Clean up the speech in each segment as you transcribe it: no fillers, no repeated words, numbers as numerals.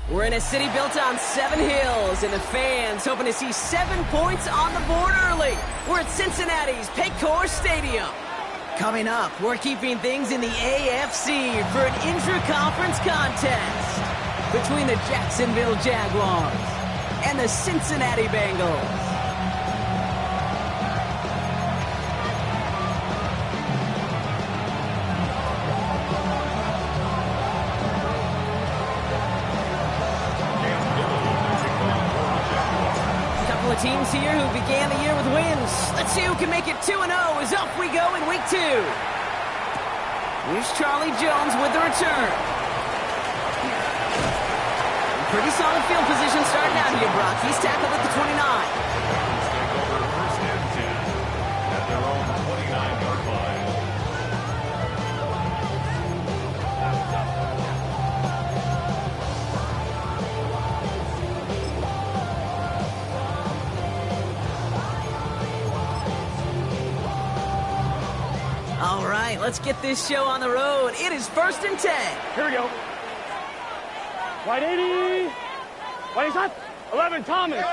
We're in a city built on 7 hills, and the fans hoping to see 7 points on the board early. We're at Cincinnati's Paycor Stadium. Coming up, we're keeping things in the AFC for an intra-conference contest between the Jacksonville Jaguars and the Cincinnati Bengals. Teams here who began the year with wins. Let's see who can make it 2-0 as off we go in week 2. Here's Charlie Jones with the return. Pretty solid field position starting out here, Brock. He's tackled at the 29. Take over first and 10 at their own 29-yard line. All right, let's get this show on the road. It is first and 10. Here we go. White 80. White shot. 11, Thomas.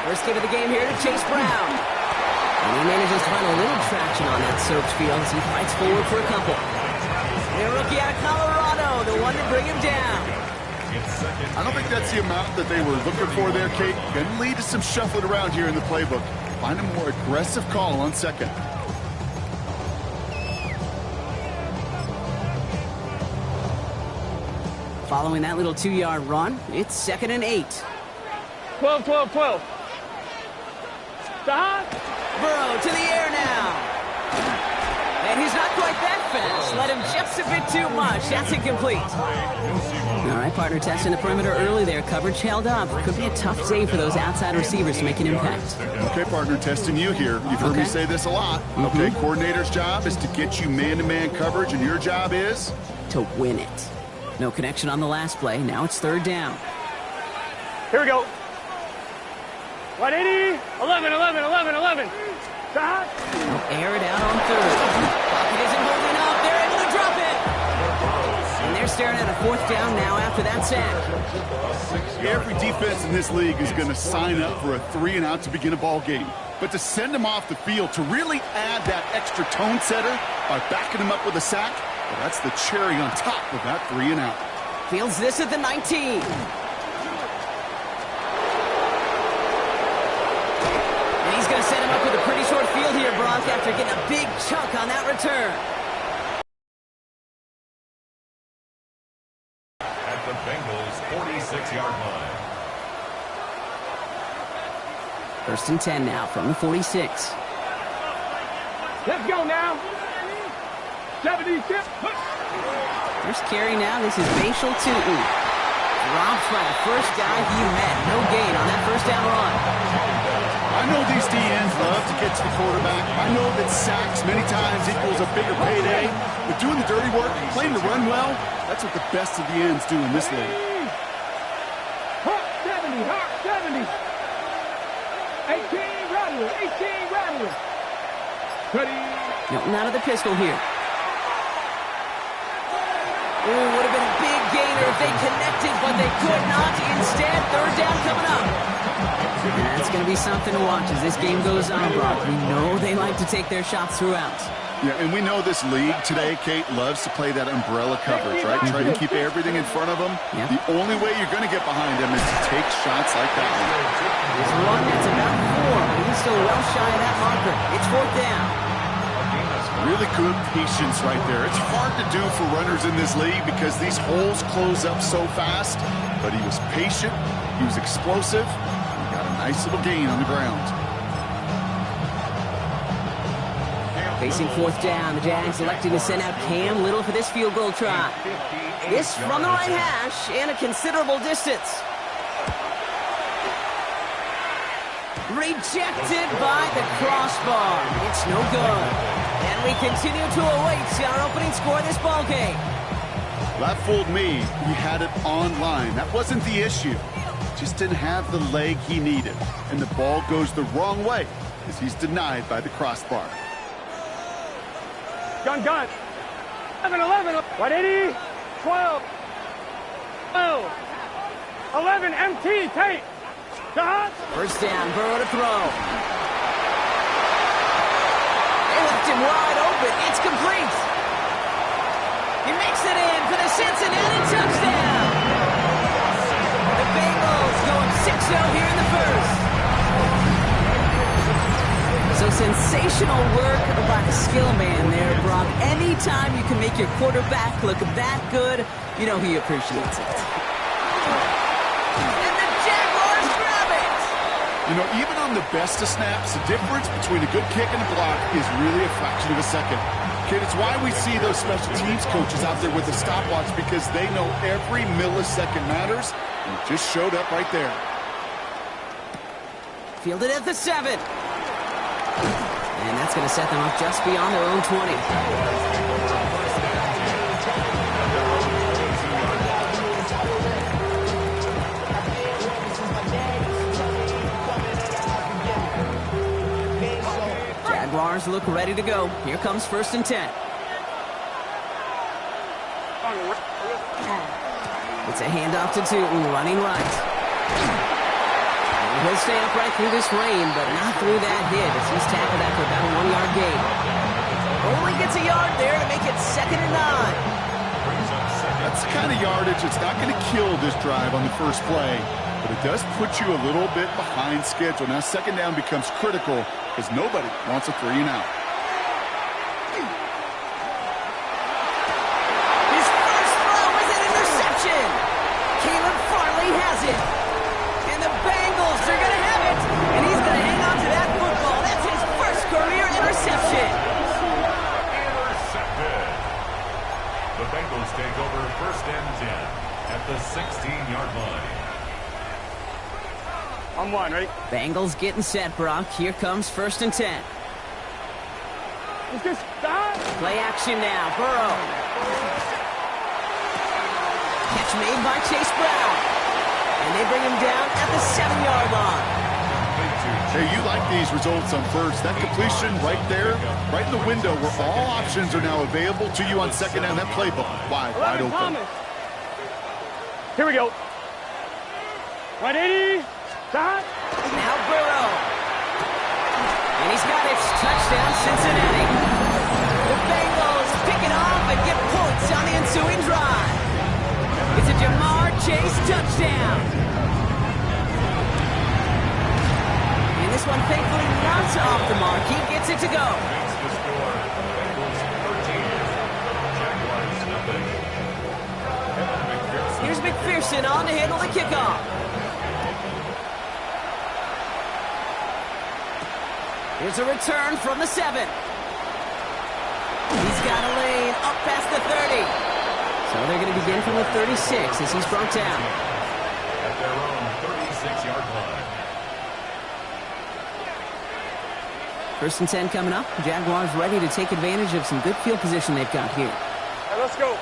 First kick of the game here to Chase Brown. And he manages to find a little traction on that soaked field as he fights forward for a couple. The rookie out of Colorado, the one to bring him down. I don't think that's the amount that they were looking for there, Kate. Going to lead to some shuffling around here in the playbook. Find a more aggressive call on second. Following that little 2-yard run, it's 2nd and 8. 12. Burrow to the air now. And he's not quite that fast. Let him just a bit too much. That's incomplete. All right, partner, testing the perimeter early there. Coverage held up. Could be a tough day for those outside receivers to make an impact. Okay, partner, testing you here. You've heard me say this a lot. Okay, coordinator's job is to get you man-to-man coverage, and your job is? To win it. No connection on the last play. Now it's 3rd down. Here we go. White 80. 11. Stop. Air it out on 3rd. Pocket isn't holding up. They're able to drop it. And they're staring at a 4th down now after that sack. Every defense in this league is going to sign up for a 3-and-out to begin a ball game. But to send them off the field, to really add that extra tone setter by backing them up with a sack, well, that's the cherry on top of that 3-and-out. Fields this at the 19. And he's going to set him up with a pretty short field here, Brock, after getting a big chunk on that return. At the Bengals' 46-yard line. 1st and 10 now from the 46. Let's go now. 76. First carry now. This is Bashal Tutin. Drops by the first guy he met. No gain on that 1st down run. I know these DNs love to get to the quarterback. I know that sacks many times equals a bigger payday. But doing the dirty work, playing to run well, that's what the best of the ends do in this league. 70. 18 Rattler. Milton out of the pistol here. Ooh, would have been a big gainer if they connected, but they could not. Instead, 3rd down coming up. And that's going to be something to watch as this game goes on, Brock. We know they like to take their shots throughout. Yeah, and we know this league today, Kate, loves to play that umbrella coverage, right? Try to keep everything in front of them. Yep. The only way you're going to get behind them is to take shots like that one. This run, that's about 4, but he's still well shy of that marker. It's 4th down. Really good patience right there. It's hard to do for runners in this league because these holes close up so fast. But he was patient, he was explosive, he got a nice little gain on the ground. Facing 4th down, the Jags electing to send out Cam Little for this field goal try. This from the right hash and a considerable distance. Rejected by the crossbar. It's no good. And we continue to await our opening score of this ballgame. That fooled me. He had it online. That wasn't the issue. Just didn't have the leg he needed. And the ball goes the wrong way as he's denied by the crossbar. Gun. 11. 180. 12. 12. 11. MT. Tape. Shot. First down, Burrow to throw. They left him wide open. It's complete. He makes it in for the Cincinnati touchdown. The Bengals go up 6-0 here in the first. So sensational work by the skill man there, Brock. Anytime you can make your quarterback look that good, you know he appreciates it. And the Jaguars grab it. You know, even on the best of snaps, the difference between a good kick and a block is really a fraction of a second. Kid, it's why we see those special teams coaches out there with the stopwatch, because they know every millisecond matters, and it just showed up right there. Fielded at the 7. And that's going to set them up just beyond their own 20. Jaguars look ready to go. Here comes 1st and 10. It's a handoff to Duuuval, running right. He'll stay upright through this rain, but not through that hit as he's tackled after about a 1-yard gain. Only gets a yard there to make it 2nd and 9. That's the kind of yardage that's not going to kill this drive on the first play, but it does put you a little bit behind schedule. Now 2nd down becomes critical because nobody wants a 3 and out. His first throw is an interception. Caleb Farley has it. And the Bengals are going to have it. And he's going to hang on to that football. That's his first career interception. Intercepted. The Bengals take over 1st and 10 at the 16-yard line. On 1, ready? Bengals getting set, Brock. Here comes 1st and 10. Is this stop? Play action now. Burrow. Catch made by Chase Brown. And they bring him down at the 7-yard line. Hey, you like these results on first. That completion right there, right in the window where all options are now available to you on 2nd down. That playbook wide open. Thomas. Here we go. 180. Stop. Now Burrow. And he's got it. Touchdown, Cincinnati. The Bengals pick it off and get points on the ensuing drive. It's a Jamar Chase touchdown. And this one thankfully not off the mark. He gets it to go. Makes the score. Bengals 13. Jaguars nothing. Here's McPherson on to handle the kickoff. Here's a return from the 7. He's got a lane up past the 30. So they're going to begin from the 36 as he's brought down. At their own 36-yard line. 1st and 10 coming up. Jaguars ready to take advantage of some good field position they've got here. Right, let's go.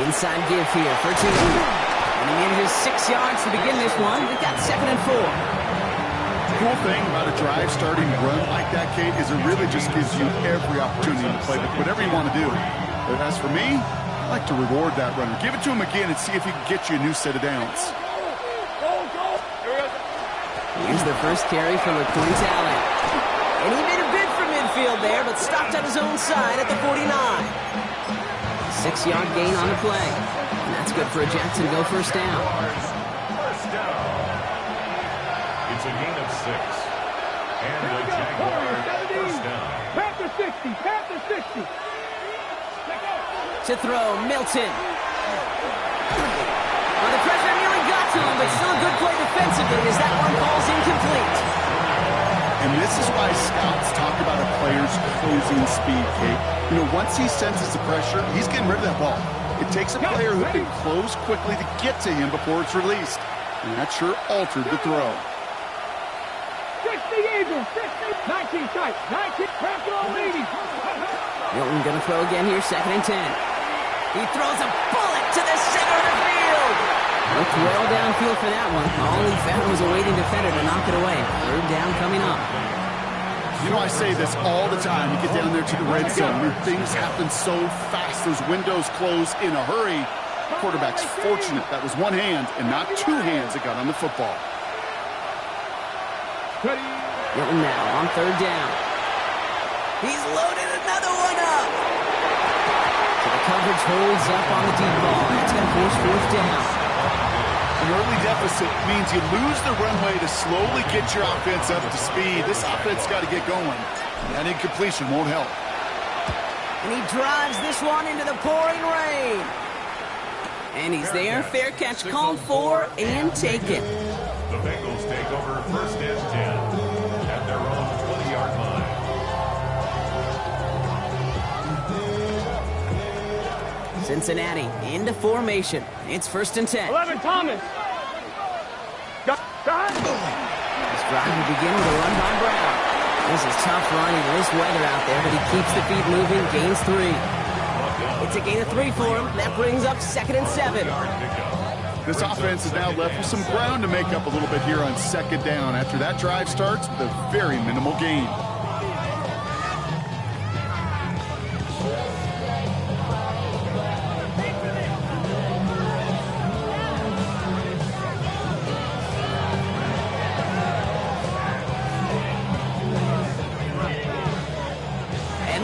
Inside give here for Duuuval. And he manages 6 yards to begin this one. They've got 2nd and 4. The cool thing about a drive starting run like that, Kate, is it really just gives you every opportunity to play whatever you want to do. But as for me, I like to reward that runner. Give it to him again and see if he can get you a new set of downs. Here's the first carry for LaQuint Allen. And he made a bid for midfield there, but stopped on his own side at the 49. 6-yard gain on the play. And that's good for a Jacksonville first down. First down. It's a gain of 6. And the Jaguars first down. Panther 60. Panther 60. To throw, Milton. Well, the pressure nearly got to him, but still a good play defensively as that one falls incomplete. And this is why scouts talk about a player's closing speed, Kate. You know, once he senses the pressure, he's getting rid of that ball. It takes a player who can close quickly to get to him before it's released. And that sure altered the throw. 60 Eagles. 60. 19 tight. 19. Pressure on 80. Milton going to throw again here, 2nd and 10. He throws a bullet to the center of the field. Looked well downfield for that one. All he found was a waiting defender to knock it away. Third down coming up. You know, I say this all the time. You get down there to the red zone where things happen so fast. Those windows close in a hurry. The quarterback's fortunate that was one hand and not two hands that got on the football. Hilton now on third down. He's loaded another one up. So the coverage holds up on the deep ball. That's going to force fourth down. An early deficit means you lose the runway to slowly get your offense up to speed. This offense got to get going. That incompletion won't help. And he drives this one into the pouring rain. And he's there. Fair catch called for and taken. The Bengals take over first and 10 at their own 20-yard line. Cincinnati into formation. It's first and 10. 11, Thomas. This drive will begin with a run by Brown. This is tough running in this weather out there, but he keeps the feet moving, gains 3. It's a gain of 3 for him. That brings up second and 7. This offense is now left with some ground to make up a little bit here on second down after that drive starts with a very minimal gain.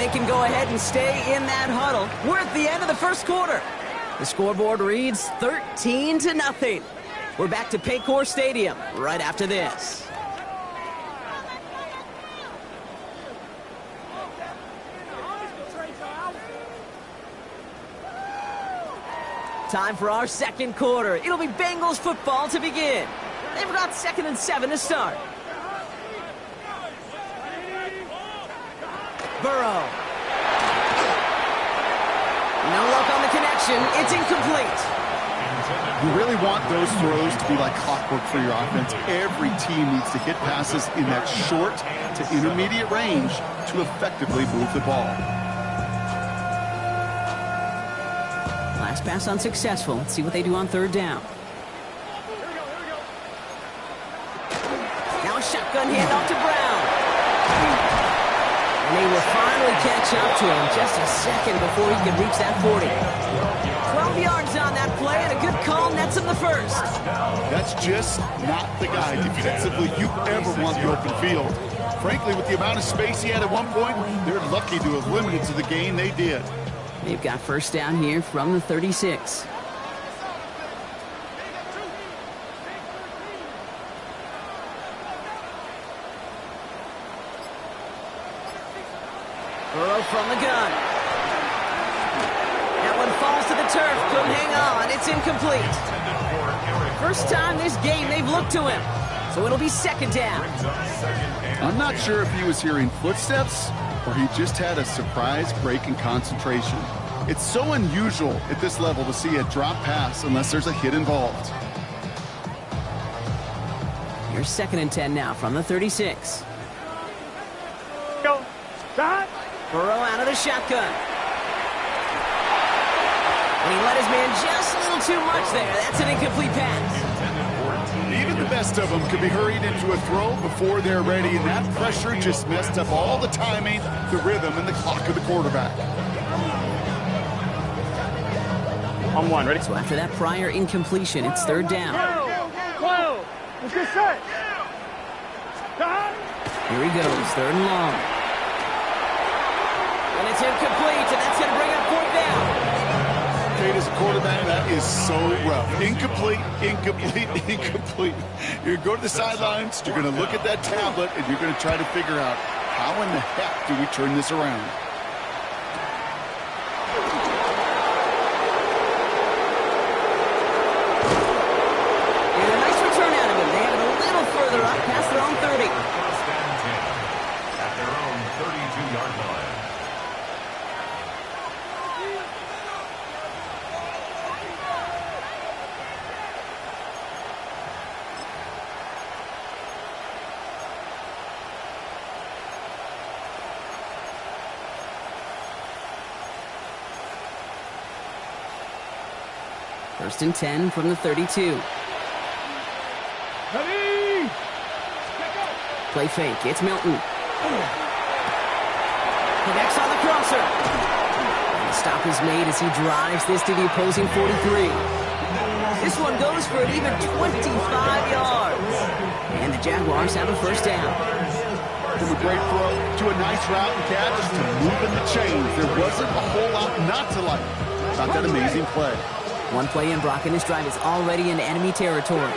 They can go ahead and stay in that huddle. We're at the end of the first quarter. The scoreboard reads 13-0. We're back to Paycor Stadium right after this. Time for our second quarter. It'll be Bengals football to begin. They've got second and 7 to start. Burrow. No luck on the connection. It's incomplete. You really want those throws to be like clockwork for your offense. Every team needs to hit passes in that short to intermediate range to effectively move the ball. Last pass unsuccessful. Let's see what they do on third down. Now a shotgun handoff to Brown. And they will finally catch up to him just a second before he could reach that 40. 12 yards on that play, and a good call nets him the first. That's just not the guy defensively you ever want the open field. Frankly, with the amount of space he had at one point, they're lucky to have limited to the gain they did. They've got first down here from the 36. Burrow from the gun. That one falls to the turf. Couldn't hang on. It's incomplete. First time this game they've looked to him. So it'll be second down. I'm not sure if he was hearing footsteps or he just had a surprise break in concentration. It's so unusual at this level to see a drop pass unless there's a hit involved. Here's second and 10 now from the 36. Go. Shot. Burrow out of the shotgun. And he let his man just a little too much there. That's an incomplete pass. Even the best of them could be hurried into a throw before they're ready, and that pressure just messed up all the timing, the rhythm, and the clock of the quarterback. On one, ready? So after that prior incompletion, it's third down. Whoa. Let's get set. Shot. Here he goes, third and long. And it's incomplete, and that's going to bring up fourth down. Kate, as a quarterback, that is so rough. Incomplete, incomplete, incomplete. You're going to go to the sidelines, you're going to look at that tablet, and you're going to try to figure out how in the heck do we turn this around. And a nice return out of him. They have it a little further up, past their own 30. First and 10 at their own 32-yard line. First and 10 from the 32. Ready? Play fake. It's Milton. Connects on the crosser. And the stop is made as he drives this to the opposing 43. This one goes for an even 25 yards. And the Jaguars have a first down. From a great throw to a nice route and catch to moving the chains. There wasn't a whole lot not to like about that amazing play. One play in, Brock, and this drive is already in enemy territory.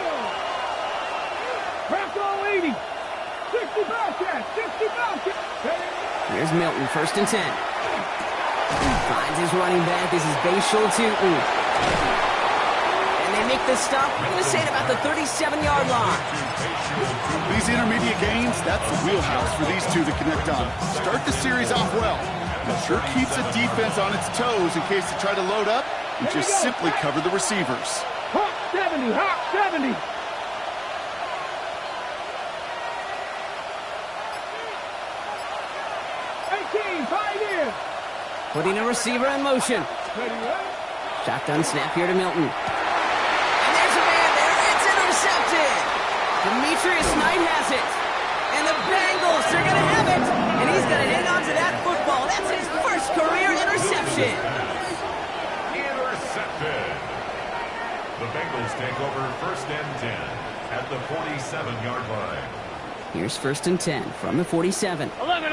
Craft all 80. 60 Bobcats. 60 Bobcats. Here's Milton, first and 10. Finds his running back. This is Bashal Tootin. And they make the stop. I'm going to say it about the 37-yard line. These intermediate gains, that's the wheelhouse for these two to connect on. Start the series off well. It sure keeps the defense on its toes in case they try to load up and just simply cover the receivers. Hop 70. Hop 70. Putting a receiver in motion. Shotgun snap here to Milton. And there's a man there. It's intercepted. Demetrius Knight has it. And the Bengals are going to have it. And he's going to hang on to that football. That's his first career interception. Intercepted. The Bengals take over first and 10 at the 47-yard line. Here's first and 10 from the 47. 11.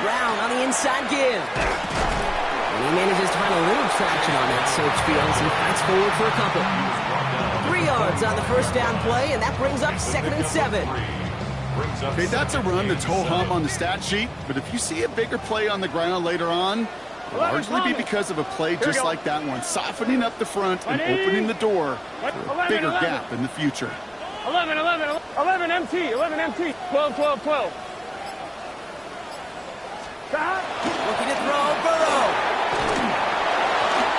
Brown on the inside give. And he manages to find a little traction on that search field as he fights forward for a couple. 3 yards on the first down play, and that brings up second and 7. Okay, that's a run that's ho-hum on the stat sheet, but if you see a bigger play on the ground later on, it'll largely be because of a play just like that one, softening up the front and opening the door for a bigger gap in the future. 11 MT. 12. Looking to throw, Burrow.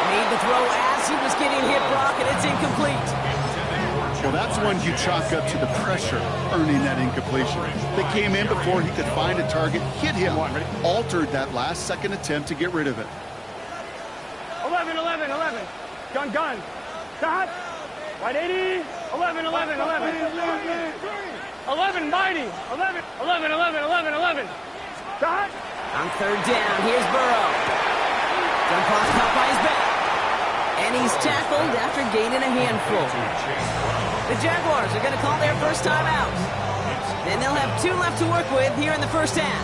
Made the throw as he was getting hit, Brock, and it's incomplete. Well, that's one you chalk up to the pressure earning that incompletion. They came in before he could find a target, hit him, altered that last-second attempt to get rid of it. 11. Gun. Stop. White 80. 11. 11 mighty. 11. Stop. On third down, here's Burrow. Jump off caught by his back. And he's tackled after gaining a handful. The Jaguars are going to call their first time out. And they'll have 2 left to work with here in the first half.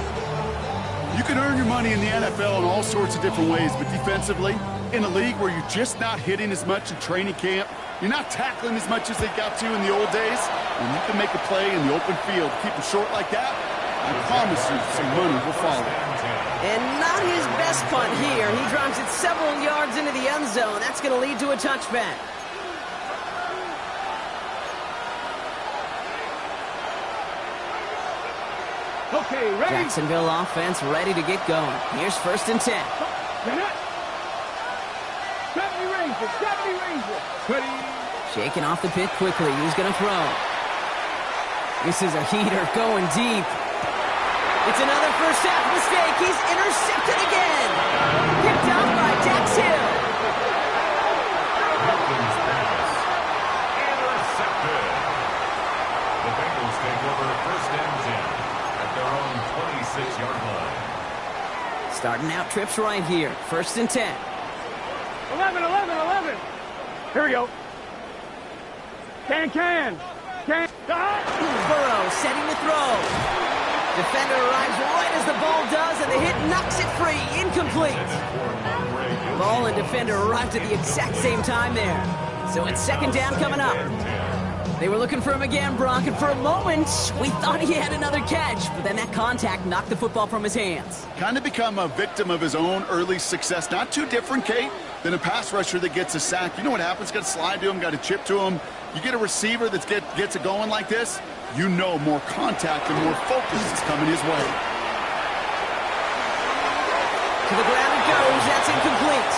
You can earn your money in the NFL in all sorts of different ways, but defensively, in a league where you're just not hitting as much in training camp, you're not tackling as much as they got to in the old days, and you can make a play in the open field, keep it short like that, I promise you some money will follow. And not his best punt here. He drives it several yards into the end zone. That's going to lead to a touchback. Okay, ready. Jacksonville offense ready to get going. Here's first and 10. 70 Ranger. 20. Shaking off the pit quickly. He's going to throw. This is a heater going deep. It's another first half mistake. He's intercepted again. Picked up by Dax Hill. Intercepted. The Bengals take over first and 10 at their own 26-yard line. Starting out trips right here. First and 10. 11. Here we go. Can. Burrow setting the throw. Defender arrives right as the ball does, and the hit knocks it free. Incomplete. Ball and defender arrived at the exact same time there. So it's second down coming up. They were looking for him again, Brock, and for a moment, we thought he had another catch, but then that contact knocked the football from his hands. Kind of become a victim of his own early success. Not too different, Kate, than a pass rusher that gets a sack. You know what happens? Got to slide to him, got to chip to him. You get a receiver that gets it going like this, you know more contact and more focus is coming his way. To the ground it goes. That's incomplete.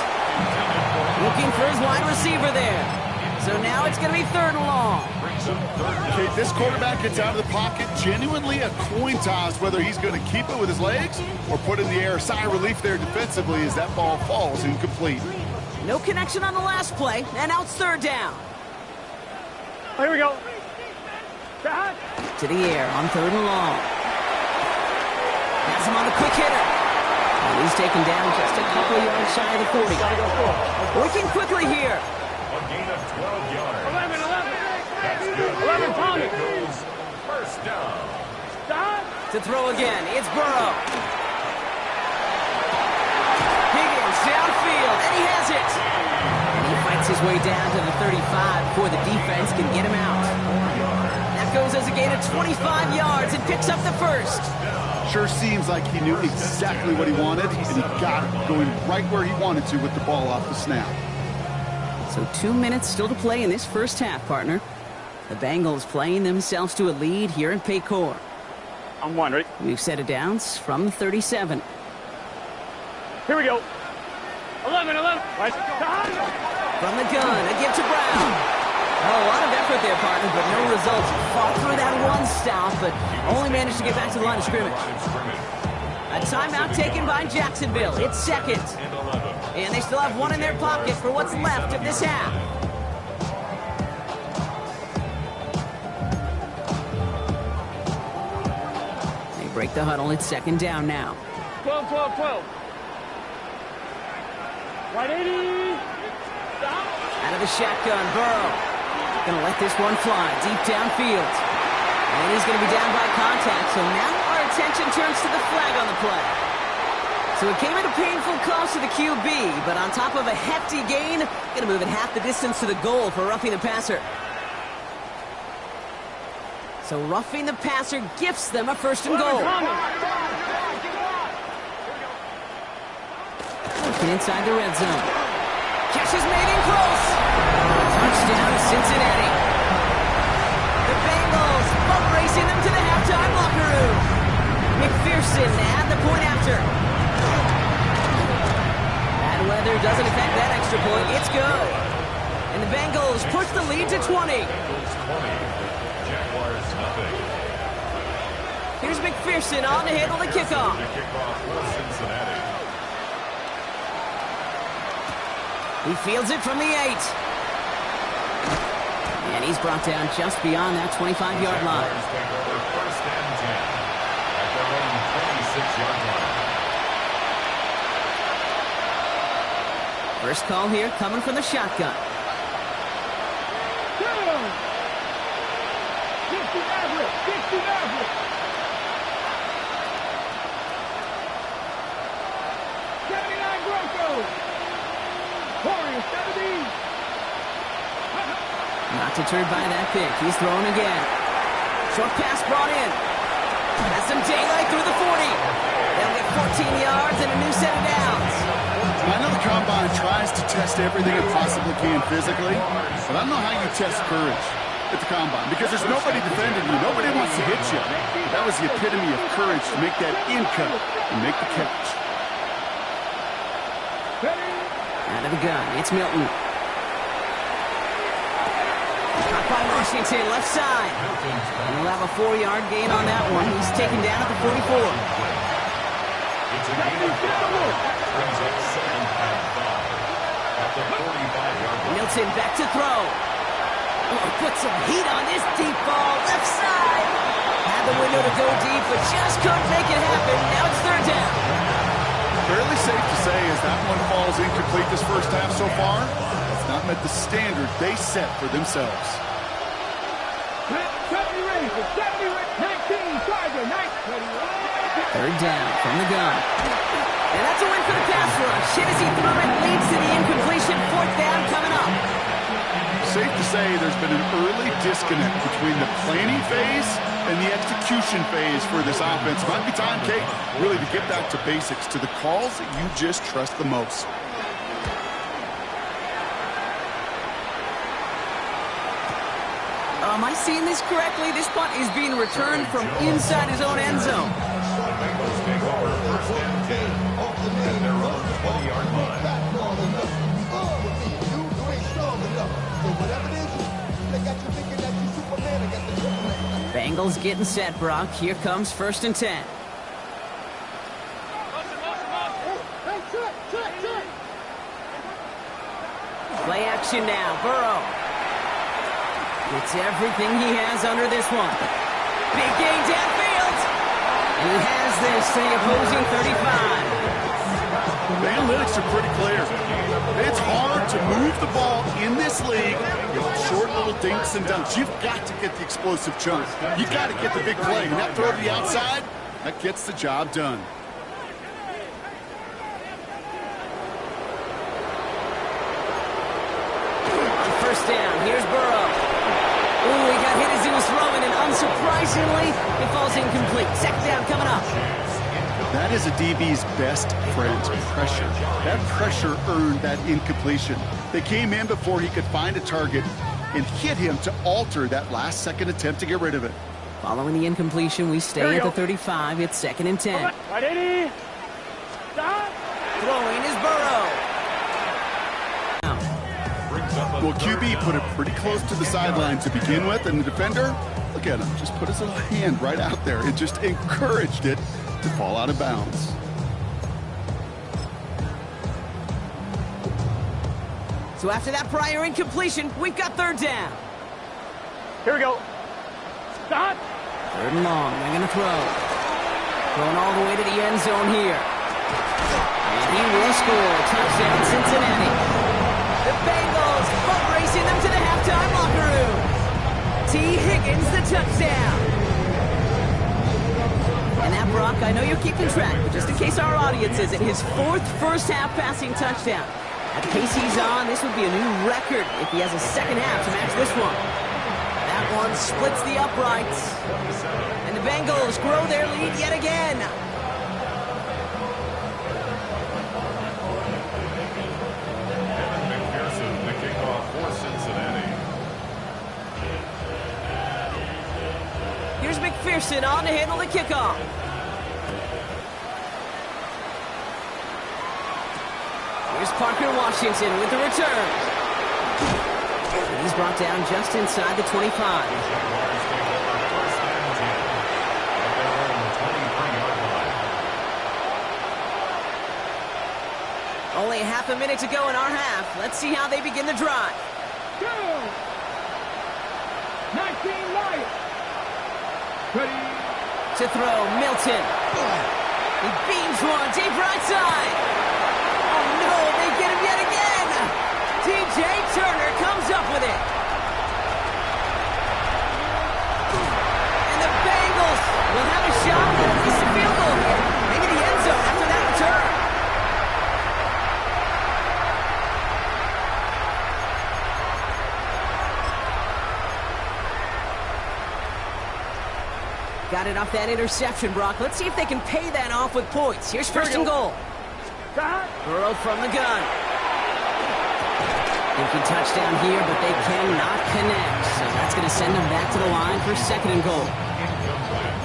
Looking for his wide receiver there. So now it's going to be 3rd and long. Okay, this quarterback gets out of the pocket, genuinely a coin toss whether he's going to keep it with his legs or put it in the air. Sigh of relief there defensively as that ball falls incomplete. No connection on the last play, and now it's 3rd down. Here we go. To the air on 3rd and long. Has him on the quick hitter. And he's taken down just a couple yards shy of the 40. Working quickly here. A gain of 12 yards. 11. That's good. 11, Tommy. It goes 1st down. To throw again, it's Burrow. Higgins downfield, and he has it. And he fights his way down to the 35 before the defense can get him out. That goes as a gain of 25 yards and picks up the 1st. Sure seems like he knew exactly what he wanted, and he got it going right where he wanted to with the ball off the snap. So 2 minutes still to play in this first half, partner. The Bengals playing themselves to a lead here in Paycor. I'm one, ready? We've set it down from 37. Here we go. 11. Right. From the gun, a give to Brown. Oh, a lot of effort there, partner, but no results. Fought through that one stop, but only managed to get back to the line of scrimmage. A timeout taken by Jacksonville. It's 2nd. And they still have one in their pocket for what's left of this half. They break the huddle. It's 2nd down now. 12. Right 80. Out of the shotgun, Burrow. Going to let this one fly deep downfield. And he's going to be down by contact, so now our attention turns to the flag on the play. So it came at a painful cost to the QB, but on top of a hefty gain, going to move it half the distance to the goal for roughing the passer. So roughing the passer gifts them a 1st and goal. Working inside the red zone. Catch is made in close. Touchdown, Cincinnati. The Bengals boat racing them to the halftime locker room. McPherson at the point after. Bad weather doesn't affect that extra point. It's good. And the Bengals push the lead to 20. Jaguars nothing. Here's McPherson on to handle the kickoff. The kickoff for Cincinnati. He fields it from the 8. And he's brought down just beyond that 25-yard line. Jaguars take over 1st and 10 at their own 26-yard line. First call here coming from the shotgun. Not deterred by that pick. He's throwing again. Short pass brought in. Has some daylight through the 40. They'll get 14 yards and a new set of downs. I know the Combine tries to test everything it possibly can physically, but I don't know how you test courage at the Combine because there's nobody defending you. Nobody wants to hit you. That was the epitome of courage to make that in cut and make the catch. Out of the gun, it's Milton. Caught by Washington, left side. And he'll have a 4-yard gain on that one. He's taken down at the 44. It's a gain of 5. Brings up 2nd and 5 at the 45-yard line. Milton back to throw. Oh, put some heat on this deep ball, left side. Had the window to go deep, but just couldn't make it happen. Now it's 3rd down. Fairly safe to say as that one falls incomplete this first half so far, it's not met the standard they set for themselves. 3rd down from the gun. And that's a win for the pass rush. Hit as he threw it, leads to the incompletion. 4th down coming up. Safe to say there's been an early disconnect between the planning phase and the execution phase for this offense. Might be time, Kate, really to get back to basics, to the calls that you just trust the most. Am I seeing this correctly? This punt is being returned from inside his own end zone. The Bengals take over 1st and 10 at their own 20-yard line. Bengals getting set, Brock. Here comes 1st and 10. Play action now. Burrow. Gets everything he has under this one. Big gain downfield. And he has this to the opposing 35. The analytics are pretty clear. It's hard to move the ball in this league with short little dinks and dunks. You've got to get the explosive chunk. You've got to get the big play. And that throw to the outside, that gets the job done. First down, here's Burrow. Ooh, he got hit as he was throwing, and unsurprisingly, it falls incomplete. 2nd down coming up. That is a DB's best friend, pressure. That pressure earned that incompletion. They came in before he could find a target and hit him to alter that last-second attempt to get rid of it. Following the incompletion, we stay at the 35. It's 2nd and 10. Right, 80. Stop. Throwing is Burrow. Well, QB put it pretty close to the sideline to begin with, and the defender, look at him, just put his little hand right out there. It just encouraged it to fall out of bounds. So after that prior incompletion, we've got 3rd down. Here we go. Stop. 3rd and long. They're going to throw. Going all the way to the end zone here. And he will score. Touchdown, Cincinnati. The Bengals boat racing them to the halftime locker room. T. Higgins, the touchdown. And that, Brock, I know you're keeping track, but just in case our audience isn't, his 4th first-half passing touchdown. At the pace he's on, this would be a new record if he has a 2nd half to match this one. That one splits the uprights. And the Bengals grow their lead yet again. Here's McPherson on to handle the kickoff. Here's Parker Washington with the return. He's brought down just inside the 25. Only a half a minute to go in our half. Let's see how they begin the drive. 19 Lions. Ready. To throw, Milton. He beams one, deep right side. Oh no, they get him yet again. DJ Turner comes up with it. And the Bengals will have a shot at at least a field goal here. Maybe the end zone after that return. Got it off that interception, Brock. Let's see if they can pay that off with points. Here's 1st and goal. Burrow from the gun. Thinking touchdown here, but they cannot connect. So that's going to send them back to the line for 2nd and goal.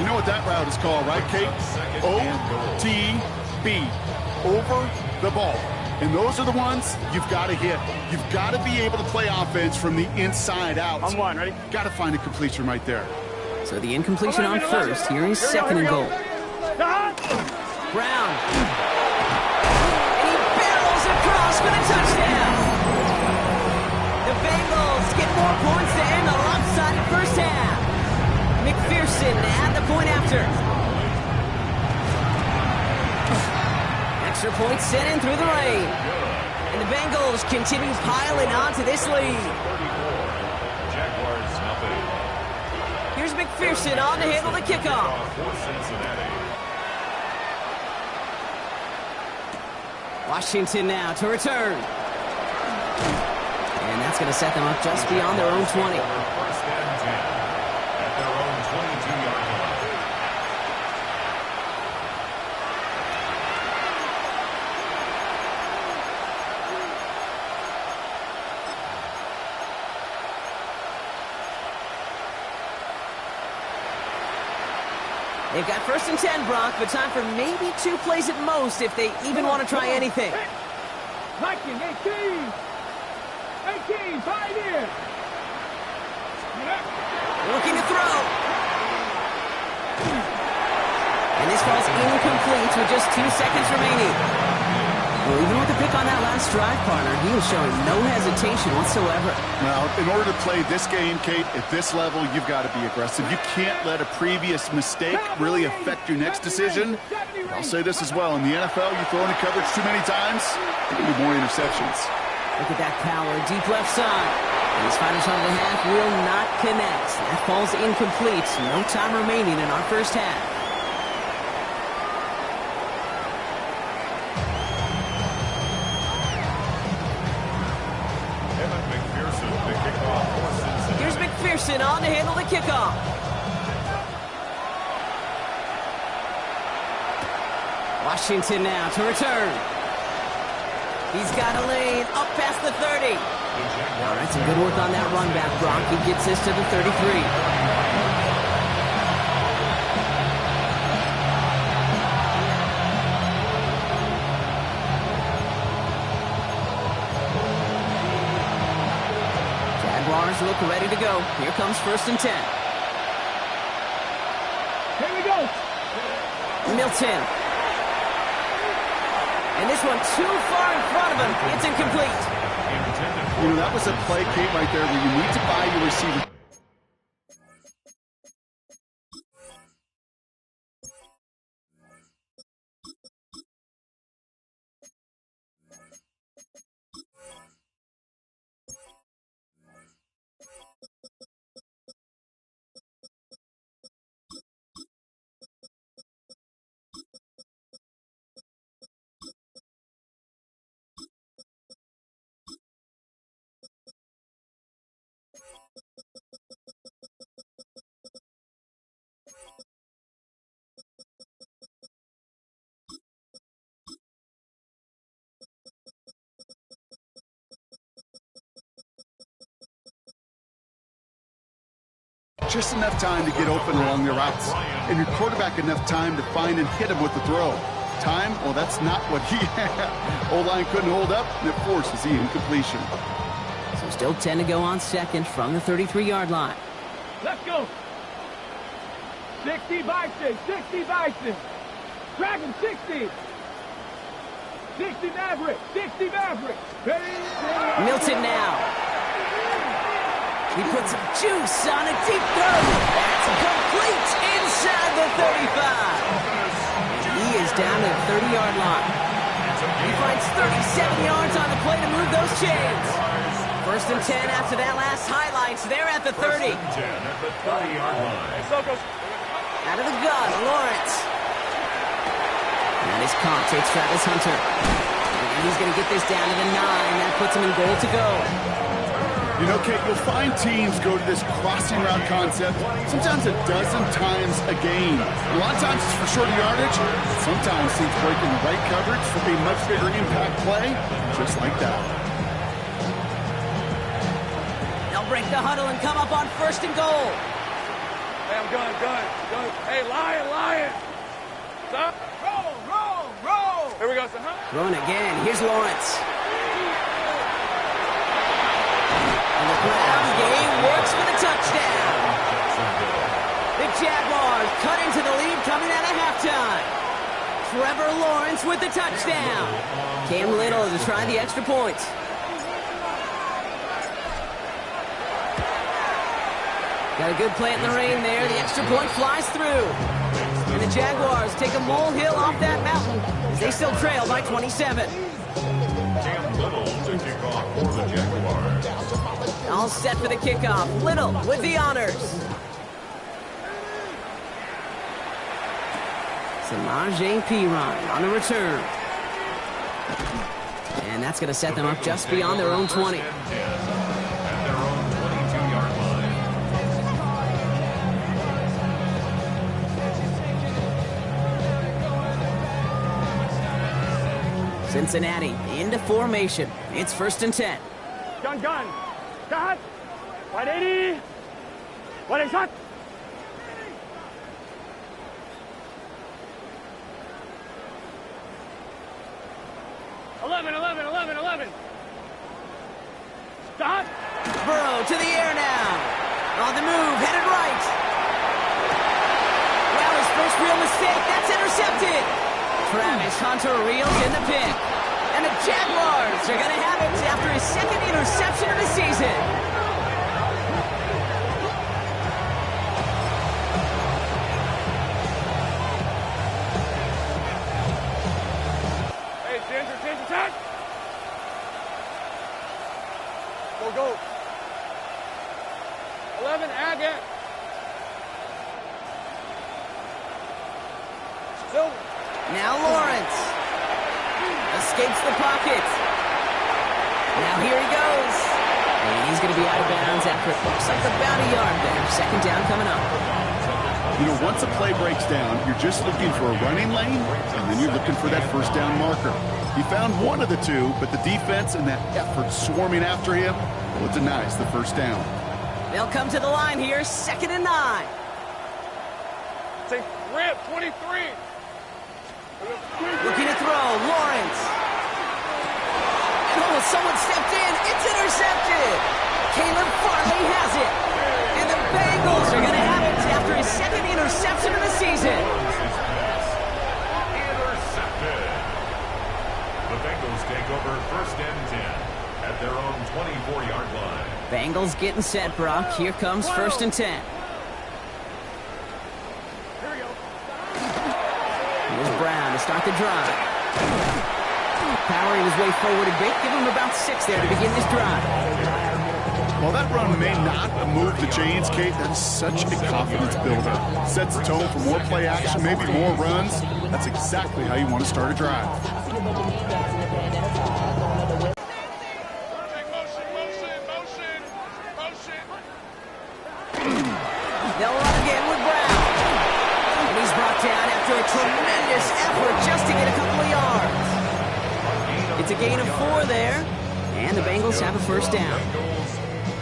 You know what that route is called, right, Kate? OTB. Over the ball. And those are the ones you've got to hit. You've got to be able to play offense from the inside out. On one, ready? Got to find a completion right there. So the incompletion on 1st. Here is 2nd and goal. Brown. And he barrels across for the touchdown. The Bengals get more points to end a lopsided first half. McPherson at the point after. Extra points sent in through the rain. And the Bengals continue piling on to this lead. Here's McPherson on to handle the kickoff. Washington now to return. And that's going to set them up just beyond their own 20. They've got 1st and 10, Brock, but time for maybe 2 plays at most if they even want to try anything. 19, 18, 5 in. Looking to throw. And this ball's incomplete with just 2 seconds remaining. Well, even with the pick on that last drive, partner, he was showing no hesitation whatsoever. Now, in order to play this game, Kate, at this level, you've got to be aggressive. You can't let a previous mistake really affect your next decision. I'll say this as well. In the NFL, you throw into coverage too many times, there will be more interceptions. Look at that power, deep left side. And his final shot of the half will not connect. That ball's incomplete. No time remaining in our first half. On to handle the kickoff. Washington now to return. He's got a lane up past the 30. All right, some good work on that run back, Brock. He gets this to the 33. Look ready to go. Here comes 1st and 10. Here we go. Milton. And this one too far in front of him. It's incomplete. You know, that was a play, Kate, right there where you need to buy your receiver. Just enough time to get open along their routes, and your quarterback enough time to find and hit him with the throw. Time, well, that's not what he had. O-line couldn't hold up, and it forces the incompletion. So still 10 to go on second from the 33-yard line. Let's go. 60 Bison, 60 Bison. Dragon 60. 60 Maverick, 60 Maverick. Milton now. He puts some juice on a deep throw. That's complete inside the 35. And he is down to the 30-yard line. He finds 37 yards on the play to move those chains. 1st and 10 after that last highlights. They're at the 30. 1st and 10 at the 30-yard line. Out of the gun, Lawrence. And his caught takes Travis Hunter. And he's going to get this down to the 9. That puts him in goal to go. You know, Kate, you'll find teams go to this crossing route concept sometimes a dozen times a game. A lot of times it's for shorter yardage. Sometimes teams break in the right coverage for a much bigger impact play, just like that. They'll break the huddle and come up on 1st and goal. Hey, I'm going. Hey, Lion. Stop. Roll. Here we go, son. Throwing again. Here's Lawrence. And the ground game works for the touchdown. The Jaguars cut into the lead coming out of halftime. Trevor Lawrence with the touchdown. Cam Little to try the extra point. Got a good play in the rain there. The extra point flies through. And the Jaguars take a molehill off that mountain as they still trail by 27. Cam Little to kick off for the Jaguars. All set for the kickoff. Little with the honors. Samaje Perine on the return. And that's going to set them up just beyond their own 20. At their own 22-yard line. Cincinnati into formation. It's 1st and 10. Gun. Cut. 180. What is that? Eleven. Stop. Burrow to the air now. On the move, headed right. Well, his First real mistake, that's intercepted. Travis Hunter reels in the pick. And the Jaguars are going to have it after his second interception of the season. Hey, Ginger, touch! Go. 11, Agate. Silver. Now Lawrence escapes the pocket. Now here he goes. And he's going to be out of bounds after it looks like about a yard there. Second down coming up. You know, once a play breaks down, you're just looking for a running lane, and then you're looking for that first down marker. He found one of the two, but the defense and that effort swarming after him, well, it denies the first down. They'll come to the line here, 2nd and 9. Say, rip, 23. Looking to throw, Lawrence. Oh, someone stepped in. It's intercepted. Caleb Farley has it. And the Bengals are going to have it after his second interception of the season. Intercepted. The Bengals take over 1st and 10 at their own 24-yard line. Bengals getting set, Brock. Here comes 1st and 10. Here's Brown to start the drive. Powering his way forward a bit. Give him about 6 there to begin this drive. While that run may not move the chains, Kate, that is such a confidence builder. Sets the tone for more play action, maybe more runs. That's exactly how you want to start a drive. They'll run again with Brown. And he's brought down after a tremendous effort just to get a couple of yards. It's a gain of 4 there. And the Bengals have a first down.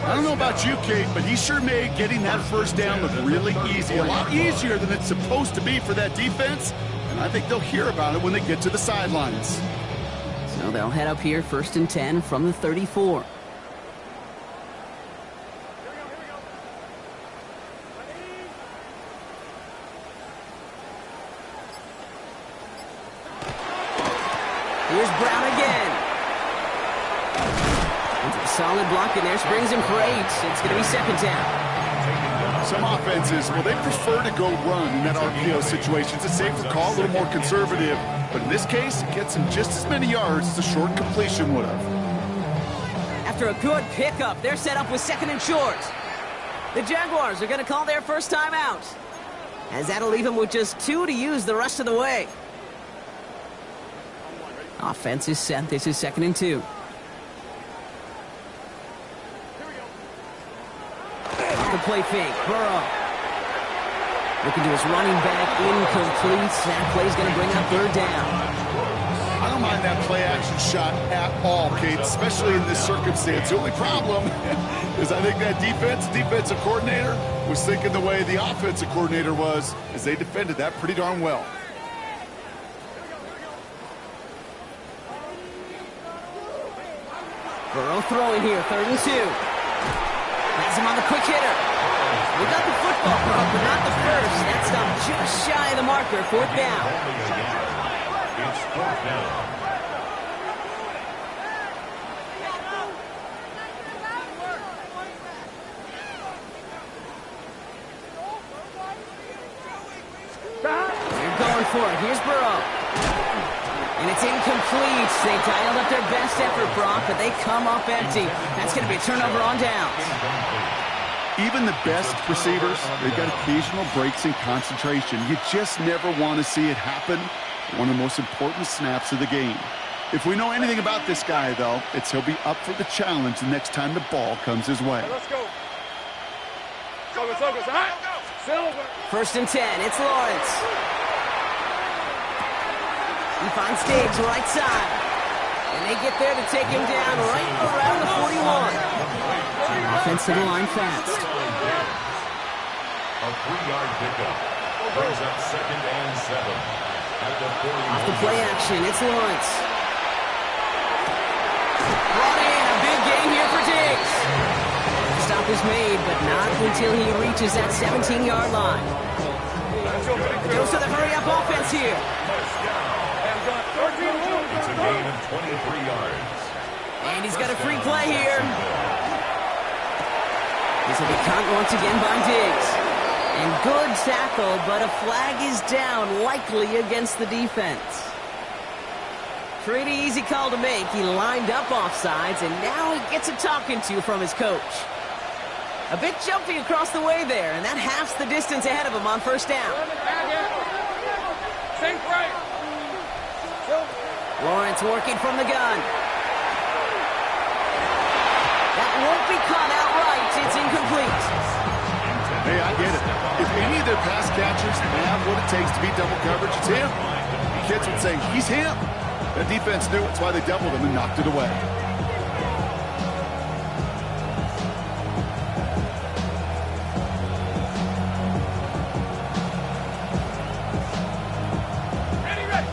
I don't know about you, Kate, but he sure made getting that first down look really easy. A lot easier than it's supposed to be for that defense. And I think they'll hear about it when they get to the sidelines. So they'll head up here, 1st and 10 from the 34. Here's Brown again. Into a solid block in there. Brings him for 8. It's going to be 2nd down. Some offenses, well, they prefer to go run in that RPO situation. It's a safer call, a little more conservative. But in this case, it gets him just as many yards as a short completion would have. After a good pickup, they're set up with 2nd and short. The Jaguars are going to call their first time out, as that'll leave them with just 2 to use the rest of the way. Offense is set. This is 2nd and 2. Off the play fake. Burrow. Looking to his running back. Incomplete. That play's going to bring up 3rd down. I don't mind that play action shot at all, Kate, especially in this circumstance. The only problem is I think that defensive coordinator was thinking the way the offensive coordinator was as they defended that pretty darn well. Burrow throwing here, 3rd and 2. Has him on the quick hitter. We got the football, but not the first. That stopped just shy of the marker, 4th down. It's 4th down. They're going for it. Here's Burrow. And it's incomplete. They dialed up their best effort, Brock, but they come up empty. That's going to be a turnover on downs. Even the best receivers, they've got occasional breaks in concentration. You just never want to see it happen. One of the most important snaps of the game. If we know anything about this guy, though, it's he'll be up for the challenge the next time the ball comes his way. Hey, let's go. Silver. Silver. 1st and 10. It's Lawrence. He finds Diggs right side. And they get there to take him down right around the 41. Offense to the line fast. A 3-yard pickup. Brings up 2nd and 7. At the 41. Off the play action, it's Lawrence. Brought in, a big gain here for Diggs. Stop is made, but not until he reaches that 17-yard line. Goes to the hurry-up offense here. It's a gain of 23 yards. And he's got a free play here. This will be caught once again by Diggs. And good tackle, but a flag is down, likely against the defense. Pretty easy call to make. He lined up offsides, and now he gets a talking to from his coach. A bit jumpy across the way there, and that halves the distance ahead of him on first down. Think right. Lawrence working from the gun. That won't be caught outright. It's incomplete. Hey, I get it. If any of their pass catchers have what it takes to beat double coverage, it's him. The kids would say, he's him. The defense knew it's why they doubled him and knocked it away.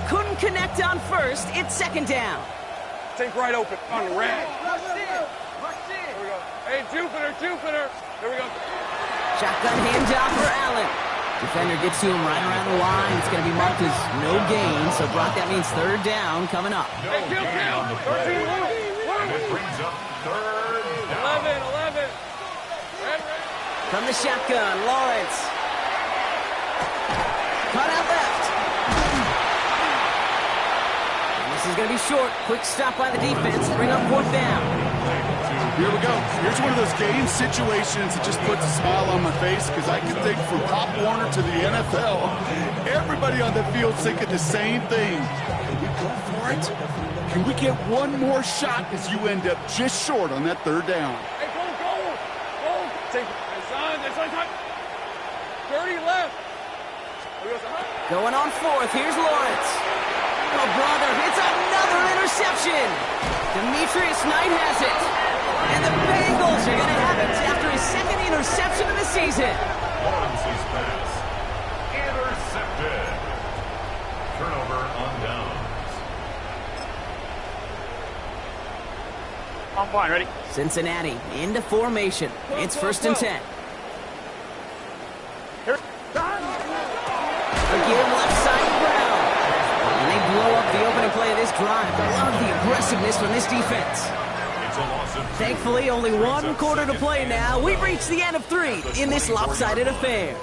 Couldn't connect on first. It's second down. Think right open on the red. Here we go. Hey, Jupiter. Here we go. Shotgun handoff for Allen. Defender gets to him right around the line. It's going to be marked as no gain. So, Brock, that means third down coming up. No gain on the play. And it brings up third down. 11. From the shotgun, Lawrence. Cut out left. And this is going to be short. Quick stop by the defense. Bring up fourth down. Here we go. Here's one of those game situations that just puts a smile on my face because I can think from Pop Warner to the NFL, everybody on the field thinking the same thing. Can we go for it? Can we get one more shot as you end up just short on that third down? Hey, go. Think, there's like 30 left. Going on fourth. Here's Lawrence. Oh, brother, it's another interception. Demetrius Knight has it. And the Bengals are going to have it after his second interception of the season. Lawrence's pass intercepted. Turnover on downs. I'm fine, ready? Cincinnati into formation. It's first and 10. Again, left side Brown. And they blow up the opening play of this drive. I love the aggressiveness from this defense. Thankfully, only one quarter to play now. We've reached the end of 3 in this lopsided affair.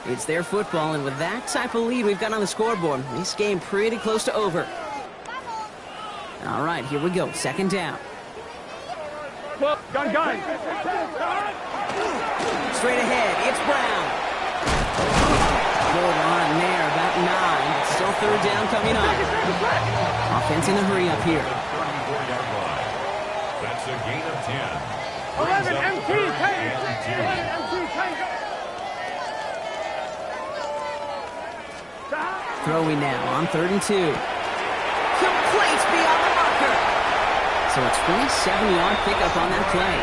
It's their football, and with that type of lead we've got on the scoreboard, this game pretty close to over. All right, here we go. Second down. Gun. Straight ahead, it's Brown. Good line there, about 9. Still third down coming up. Offense in a hurry up here. That's a gain of 10. 11 MT, 10. Throwing now on 3rd and 2. Complete beyond the marker. So a 27-yard pickup on that play.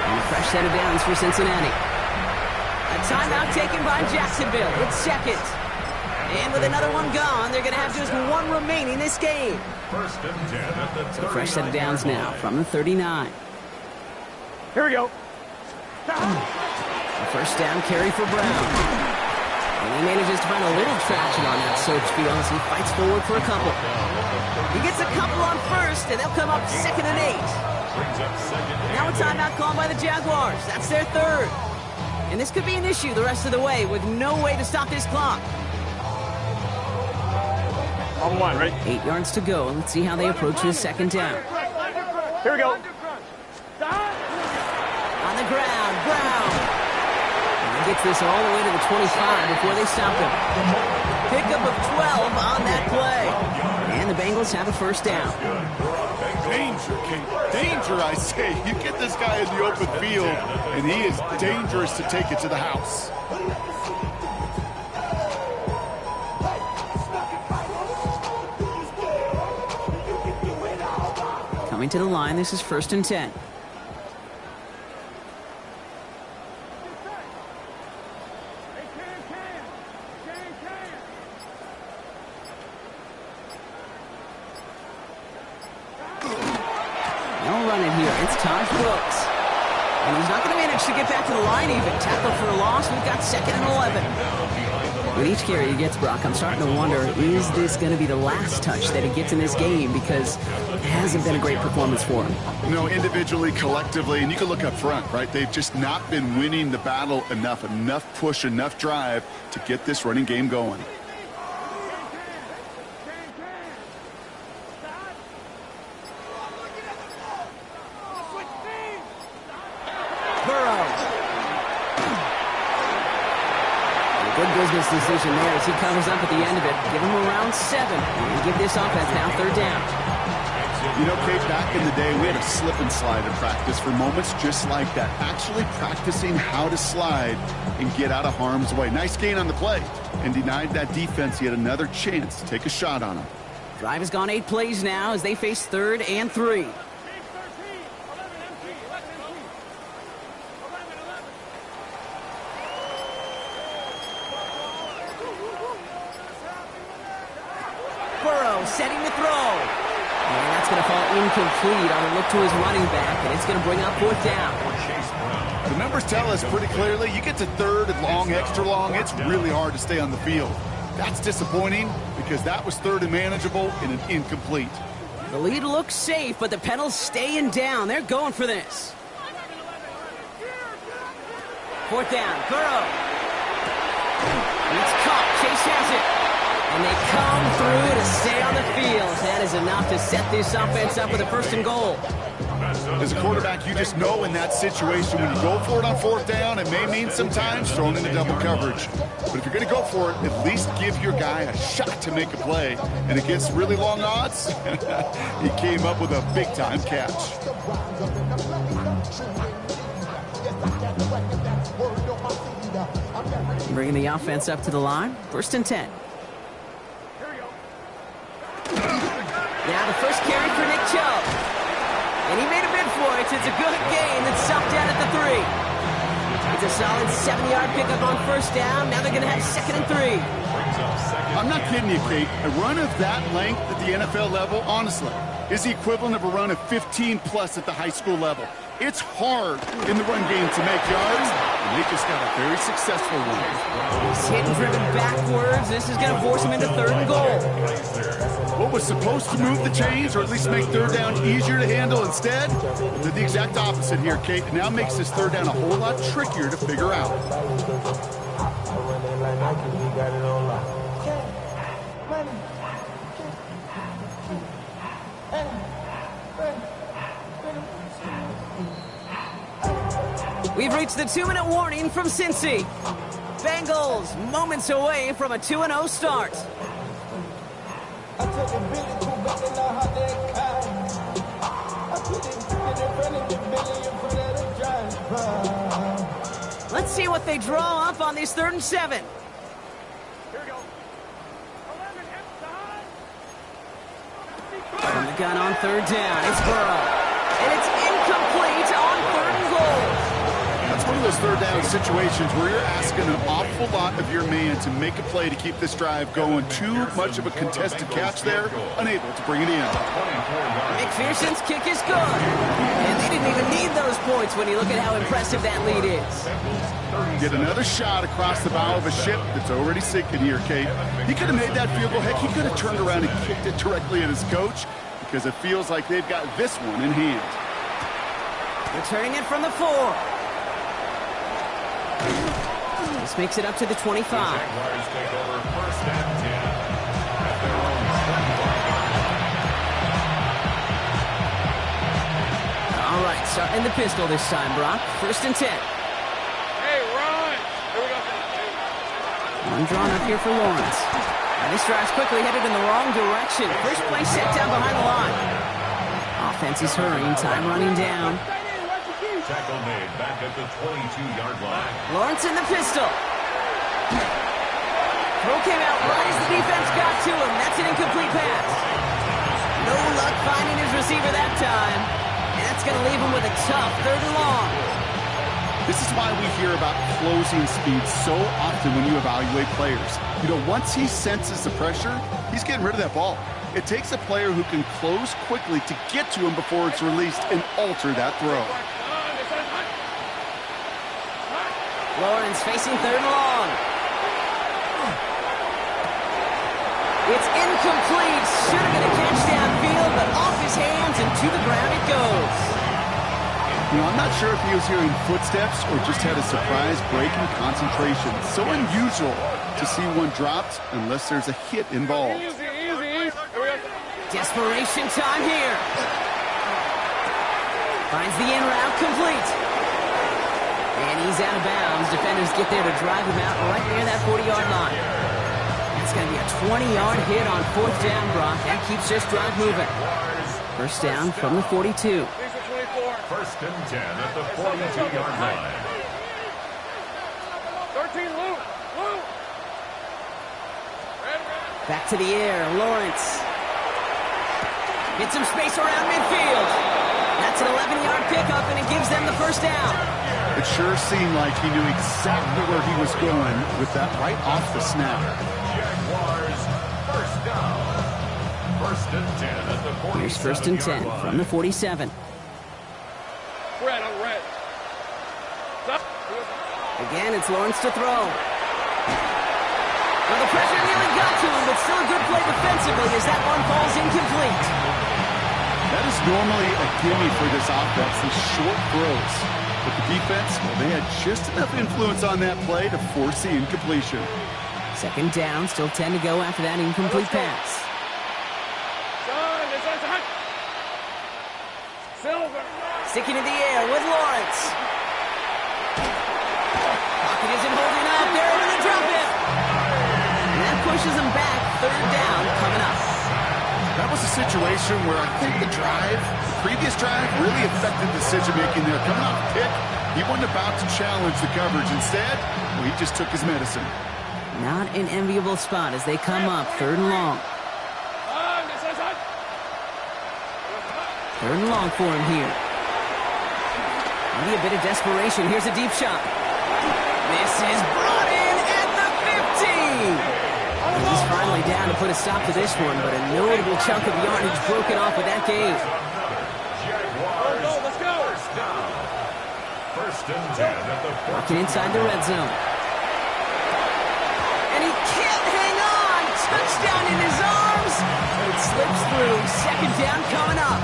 And a fresh set of downs for Cincinnati. A timeout taken by Jacksonville. It's second. And with another one gone, they're going to have just one remaining this game. First and 10 at the 39. So a fresh set of downs now from the 39. Here we go. A first down carry for Brown. And he manages to find a little traction on that search field as he fights forward for a couple. He gets a couple on first, and they'll come up second and 8. Now a timeout called by the Jaguars. That's their third. And this could be an issue the rest of the way with no way to stop this clock. On 1, ready? 8 yards to go. Let's see how they approach this second down. Here we go. On the ground, Brown. And he gets this all the way to the 25 before they stop him. Pickup of 12 on that play. And the Bengals have a first down. Danger, King. Danger, I say. You get this guy in the open field, and he is dangerous to take it to the house. Coming to the line, this is first and 10. They'll run it here. It's Taj Brooks. And he's not going to manage to get back to the line even. Tackle for a loss. We've got second and 11. With each carry he gets, Brock, I'm starting to wonder, is this going to be the last touch that he gets in this game? Because it hasn't been a great performance for him. You know, individually, collectively, and you can look up front, right? They've just not been winning the battle enough push, enough drive to get this running game going. Good business decision there as he covers up at the end of it. Give him around 7 and give this offense now 3rd down. You know, Kate, back in the day, we had a slip and slide in practice for moments just like that. Actually practicing how to slide and get out of harm's way. Nice gain on the play and denied that defense yet another chance to take a shot on him. Drive has gone 8 plays now as they face 3rd and 3. Setting to throw. And that's going to fall incomplete on a look to his running back, and it's going to bring up 4th down. The numbers tell us pretty clearly, you get to 3rd and long, extra long, it's really hard to stay on the field. That's disappointing because that was 3rd and manageable and an incomplete. The lead looks safe, but the Penals staying down. They're going for this. 4th down, Burrow. And it's caught. Chase has it. And they come through to stay on the field. That is enough to set this offense up with a 1st and goal. As a quarterback, you just know in that situation when you go for it on 4th down, it may mean sometimes throwing into double coverage. But if you're going to go for it, at least give your guy a shot to make a play. And against really long odds, he came up with a big-time catch. Bringing the offense up to the line. 1st and 10. Now the first carry for Nick Chubb. And he made a bid for it. It's a good gain that's stopped down at the 3. It's a solid 7-yard pickup on 1st down. Now they're going to have 2nd and 3. I'm not kidding you, Kate. A run of that length at the NFL level, honestly, is the equivalent of a run of 15-plus at the high school level. It's hard in the run game to make yards, and they just got a very successful one. He's hit and driven backwards. This is going to force him into 3rd and goal. What was supposed to move the chains, or at least make 3rd down easier to handle instead, did the exact opposite here, Kate. It now makes this 3rd down a whole lot trickier to figure out. We've reached the 2-minute warning from Cincy. Bengals moments away from a 2-0 start. Let's see what they draw up on this 3rd and 7. Here we go. 11 From the gun on 3rd down, it's Burrow. And it's incomplete on 3rd and goal. That's one of those 3rd down situations where you're asking an awful lot of your man to make a play to keep this drive going. Too much of a contested catch there, unable to bring it in. McPherson's kick is good. And they didn't even need those points when you look at how impressive that lead is. Get another shot across the bow of a ship that's already sinking here, Kate. He could have made that field goal. Heck, he could have turned around and kicked it directly at his coach because it feels like they've got this one in hand. Returning it from the 4. This makes it up to the 25. Jaguars take over 1st and 10 at their own 20. All right, starting the pistol this time, Brock. 1st and 10. Hey, run! Here we go. One drawn up here for Lawrence. And this drive's quickly headed in the wrong direction. First play set down behind the line. Offense is hurrying, time running down. Tackle made back at the 22-yard line. Lawrence in the pistol. Throw came out right as the defense got to him. That's an incomplete pass. No luck finding his receiver that time. And that's going to leave him with a tough 3rd and long. This is why we hear about closing speed so often when you evaluate players. You know, once he senses the pressure, he's getting rid of that ball. It takes a player who can close quickly to get to him before it's released and alter that throw. Lawrence facing 3rd and long. It's incomplete. Should have been a catch downfield, but off his hands and to the ground it goes. You know, I'm not sure if he was hearing footsteps or just had a surprise break in concentration. So unusual to see one dropped unless there's a hit involved. Easy, easy. Here we go. Desperation time here. Finds the in route complete. And he's out of bounds. Defenders get there to drive him out right near that 40-yard line. It's going to be a 20-yard hit on 4th down, Brock. That keeps this drive moving. First down from the 42. First and 10 at the 42-yard line. 13, Lou. Back to the air, Lawrence. Get some space around midfield. That's an 11-yard pickup, and it gives them the first down. It sure seemed like he knew exactly where he was going with that right off the snap. Jaguars, first down. First and 10 at the 47-yard line. Here's first and 10 from the 47. Red on red. Again, it's Lawrence to throw. Well, the pressure nearly got to him, but still a good play defensively as that one falls incomplete. That is normally a gimme for this offense, these short throws. But the defense, well, they had just enough influence on that play to force the incompletion. Second down, still 10 to go after that incomplete pass. Silver. Sticking in the air with Lawrence. Pocket isn't holding up. They're able to drop it. And that pushes them back. Third down coming up. That was a situation where I think the previous drive, really affected decision-making there. Coming off the pick, he wasn't about to challenge the coverage. Instead, well, he just took his medicine. Not an enviable spot as they come up. Third and long. Third and long for him here. Maybe a bit of desperation. Here's a deep shot. This is brought in at the 15. And he's finally down to put a stop to this one, but a notable chunk of yardage broken off with that game. Let's go. First and 10 at the 14. Walking inside the red zone. And he can't hang on. Touchdown in his arms. It slips through. Second down coming up.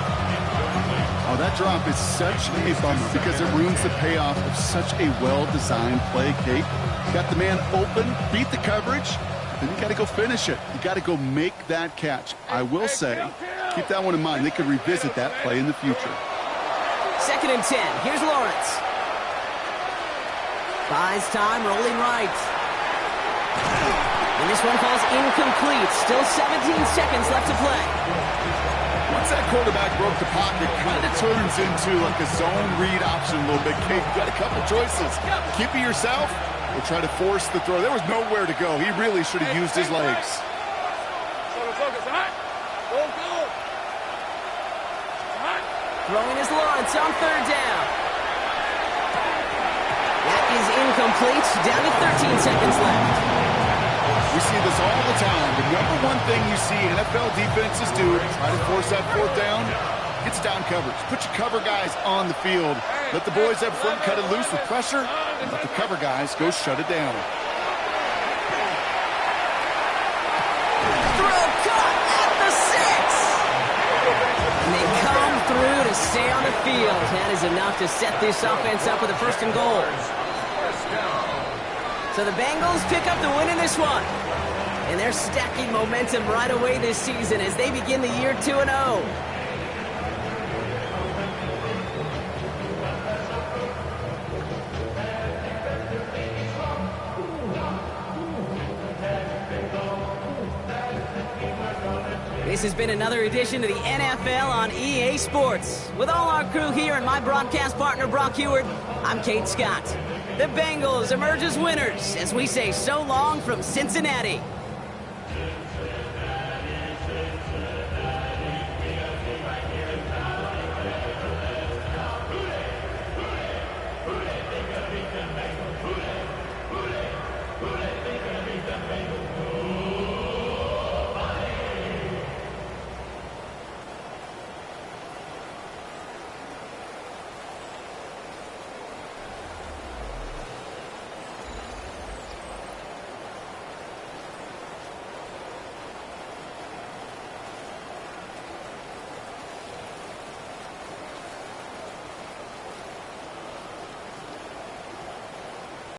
Oh, that drop is such a bummer because it ruins the payoff of such a well-designed play, Kate. Got the man open, beat the coverage, then you got to go finish it. You got to go make that catch. I will say, keep that one in mind. They could revisit that play in the future. Second and 10. Here's Lawrence. Buys time, rolling right. And this one falls incomplete. Still 17 seconds left to play. Once that quarterback broke the pocket, kind of turns into like a zone read option a little bit. Kate, you got a couple choices. Keep it yourself or try to force the throw. There was nowhere to go. He really should have used his legs. Throwing is Lawrence on third down. That is incomplete. Down to 13 seconds left. We see this all the time. The number one thing you see NFL defenses do to try to force that fourth down, it's down coverage. Put your cover guys on the field. Let the boys up front cut it loose with pressure, and let the cover guys go shut it down. Throw caught at the 6. And they come through to stay on the field. That is enough to set this offense up with a first and goal. So the Bengals pick up the win in this one. And they're stacking momentum right away this season as they begin the year 2-0. This has been another edition of the NFL on EA Sports. With all our crew here and my broadcast partner, Brock Heward, I'm Kate Scott. The Bengals emerge as winners as we say so long from Cincinnati.